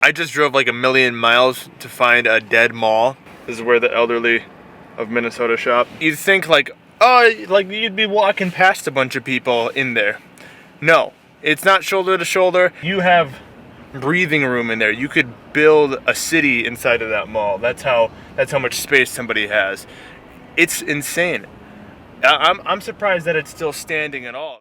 I just drove like 1,000,000 miles to find a dead mall. This is where the elderly of Minnesota shop. You'd think like, oh, like you'd be walking past a bunch of people in there. No, it's not shoulder to shoulder. You have breathing room in there. You could build a city inside of that mall. That's how much space somebody has. It's insane. I'm surprised that it's still standing at all.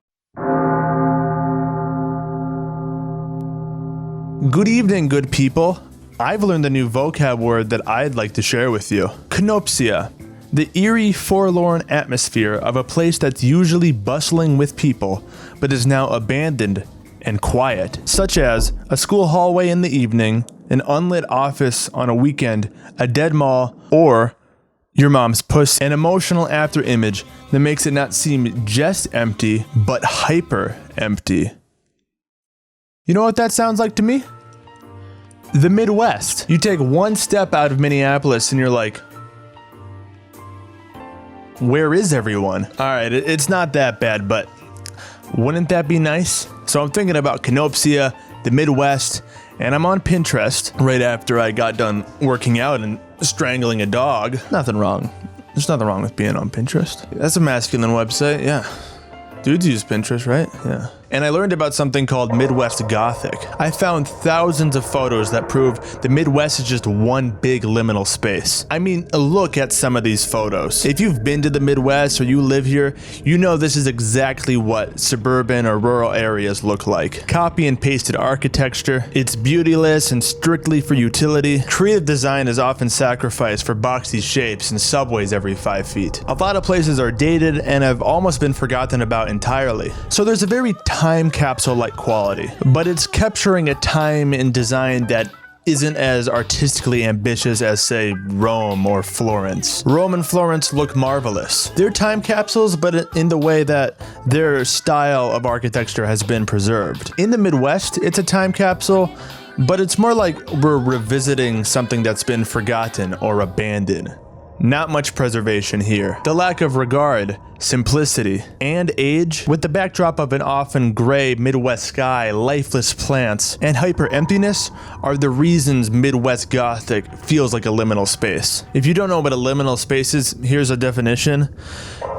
Good evening, good people. I've learned a new vocab word that I'd like to share with you. Kenopsia. The eerie, forlorn atmosphere of a place that's usually bustling with people, but is now abandoned and quiet, such as a school hallway in the evening, an unlit office on a weekend, a dead mall, or your mom's puss. An emotional after image that makes it not seem just empty, but hyper empty. You know what that sounds like to me? The Midwest. You take one step out of Minneapolis and you're like, where is everyone? Alright, it's not that bad, but wouldn't that be nice? So I'm thinking about Kenopsia, the Midwest, and I'm on Pinterest right after I got done working out and strangling a dog. Nothing wrong. There's nothing wrong with being on Pinterest. That's a masculine website, yeah. Dudes use Pinterest, right? Yeah. And I learned about something called Midwest Gothic. I found thousands of photos that prove the Midwest is just one big liminal space. I mean, look at some of these photos. If you've been to the Midwest or you live here, you know this is exactly what suburban or rural areas look like. Copy and pasted architecture. It's beautyless and strictly for utility. Creative design is often sacrificed for boxy shapes and subways every 5 feet. A lot of places are dated and have almost been forgotten about entirely. So there's a very time capsule-like quality, but it's capturing a time in design that isn't as artistically ambitious as, say, Rome or Florence. Rome and Florence look marvelous. They're time capsules, but in the way that their style of architecture has been preserved. In the Midwest, it's a time capsule, but it's more like we're revisiting something that's been forgotten or abandoned. Not much preservation here. The lack of regard, simplicity, and age, with the backdrop of an often gray Midwest sky, lifeless plants, and hyper-emptiness, are the reasons Midwest Gothic feels like a liminal space. If you don't know what a liminal space is, here's a definition.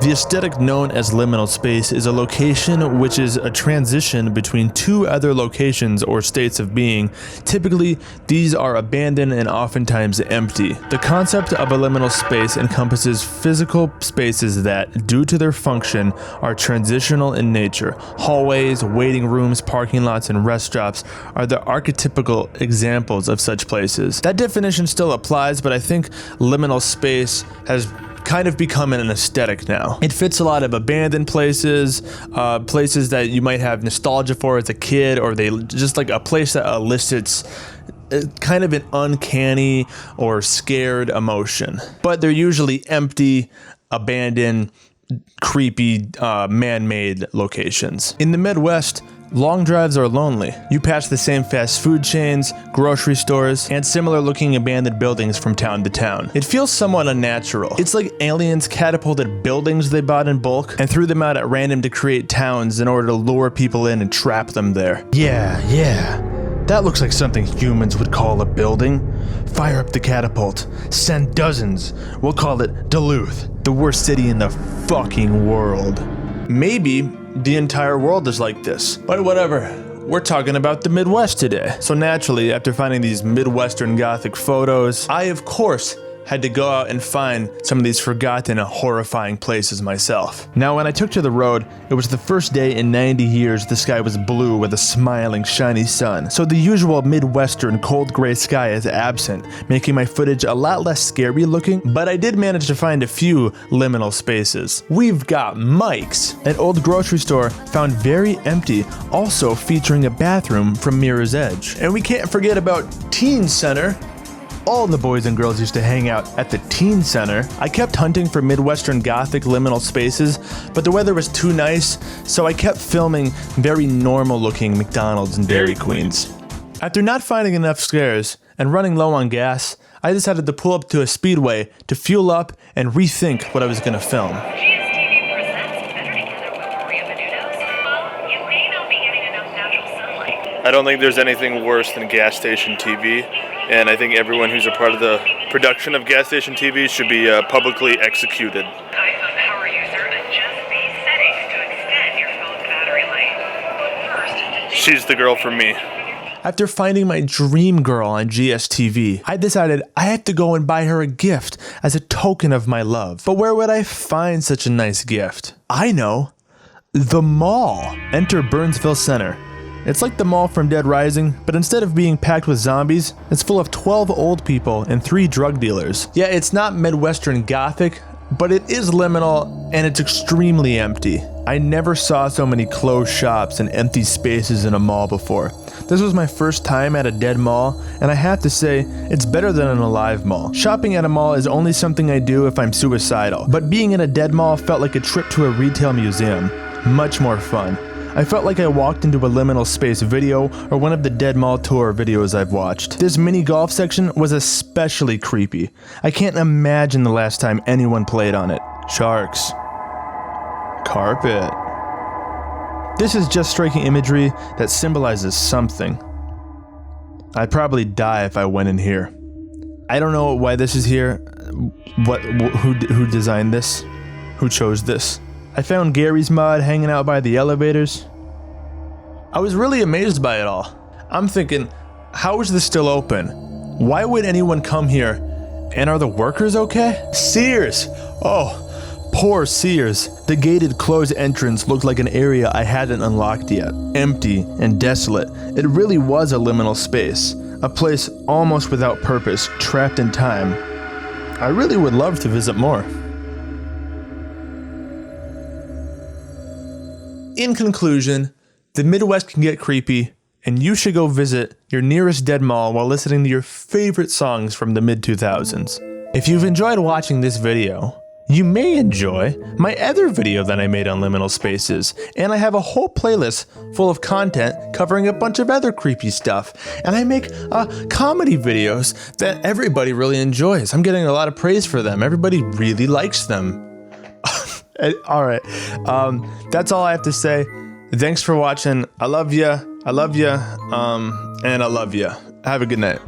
The aesthetic known as liminal space is a location which is a transition between two other locations or states of being. Typically, these are abandoned and oftentimes empty. The concept of a liminal space encompasses physical spaces that, due to their function, are transitional in nature. Hallways, waiting rooms, parking lots, and rest stops are the archetypical examples of such places. That definition still applies, but I think liminal space has kind of become an aesthetic now. It fits a lot of abandoned places, places that you might have nostalgia for as a kid, or they just like a place that elicits kind of an uncanny or scared emotion. But they're usually empty, abandoned, creepy, man-made locations. In the Midwest, long drives are lonely. You pass the same fast food chains, grocery stores, and similar looking abandoned buildings from town to town. It feels somewhat unnatural. It's like aliens catapulted buildings they bought in bulk and threw them out at random to create towns in order to lure people in and trap them there. Yeah. That looks like something humans would call a building. Fire up the catapult. Send dozens. We'll call it Duluth, the worst city in the fucking world. Maybe the entire world is like this. But whatever. We're talking about the Midwest today. So naturally, after finding these Midwestern Gothic photos, I of course had to go out and find some of these forgotten, horrifying places myself. Now, when I took to the road, it was the first day in 90 years the sky was blue with a smiling, shiny sun. So the usual Midwestern cold gray sky is absent, making my footage a lot less scary looking, but I did manage to find a few liminal spaces. We've got Mike's, an old grocery store found very empty, also featuring a bathroom from Mirror's Edge. And we can't forget about Teen Center. All the boys and girls used to hang out at the Teen Center. I kept hunting for Midwestern Gothic liminal spaces, but the weather was too nice, so I kept filming very normal looking McDonald's and Dairy Queens. After not finding enough scares and running low on gas, I decided to pull up to a speedway to fuel up and rethink what I was gonna film. I don't think there's anything worse than gas station TV, and I think everyone who's a part of the production of gas station TV should be publicly executed. iPhone power user, adjust these settings to extend your phone's battery life. First, She's the girl for me. After finding my dream girl on GSTV, I decided I had to go and buy her a gift as a token of my love. But where would I find such a nice gift? I know. The mall. Enter Burnsville Center. It's like the mall from Dead Rising, but instead of being packed with zombies, it's full of 12 old people and 3 drug dealers. Yeah, it's not Midwestern Gothic, but it is liminal, and it's extremely empty. I never saw so many closed shops and empty spaces in a mall before. This was my first time at a dead mall, and I have to say, it's better than an alive mall. Shopping at a mall is only something I do if I'm suicidal, but being in a dead mall felt like a trip to a retail museum. Much more fun. I felt like I walked into a liminal space video or one of the dead mall tour videos I've watched. This mini golf section was especially creepy. I can't imagine the last time anyone played on it. Sharks. Carpet. This is just striking imagery that symbolizes something. I'd probably die if I went in here. I don't know why this is here. Who designed this? Who chose this? I found Gary's mod hanging out by the elevators. I was really amazed by it all. I'm thinking, how is this still open? Why would anyone come here? And are the workers okay? Sears! Oh, poor Sears. The gated closed entrance looked like an area I hadn't unlocked yet. Empty and desolate. It really was a liminal space. A place almost without purpose, trapped in time. I really would love to visit more. In conclusion, the Midwest can get creepy, and you should go visit your nearest dead mall while listening to your favorite songs from the mid-2000s. If you've enjoyed watching this video, you may enjoy my other video that I made on liminal spaces, and I have a whole playlist full of content covering a bunch of other creepy stuff, and I make comedy videos that everybody really enjoys. I'm getting a lot of praise for them. Everybody really likes them. Alright, that's all I have to say. Thanks for watching. I love ya, and I love ya. Have a good night.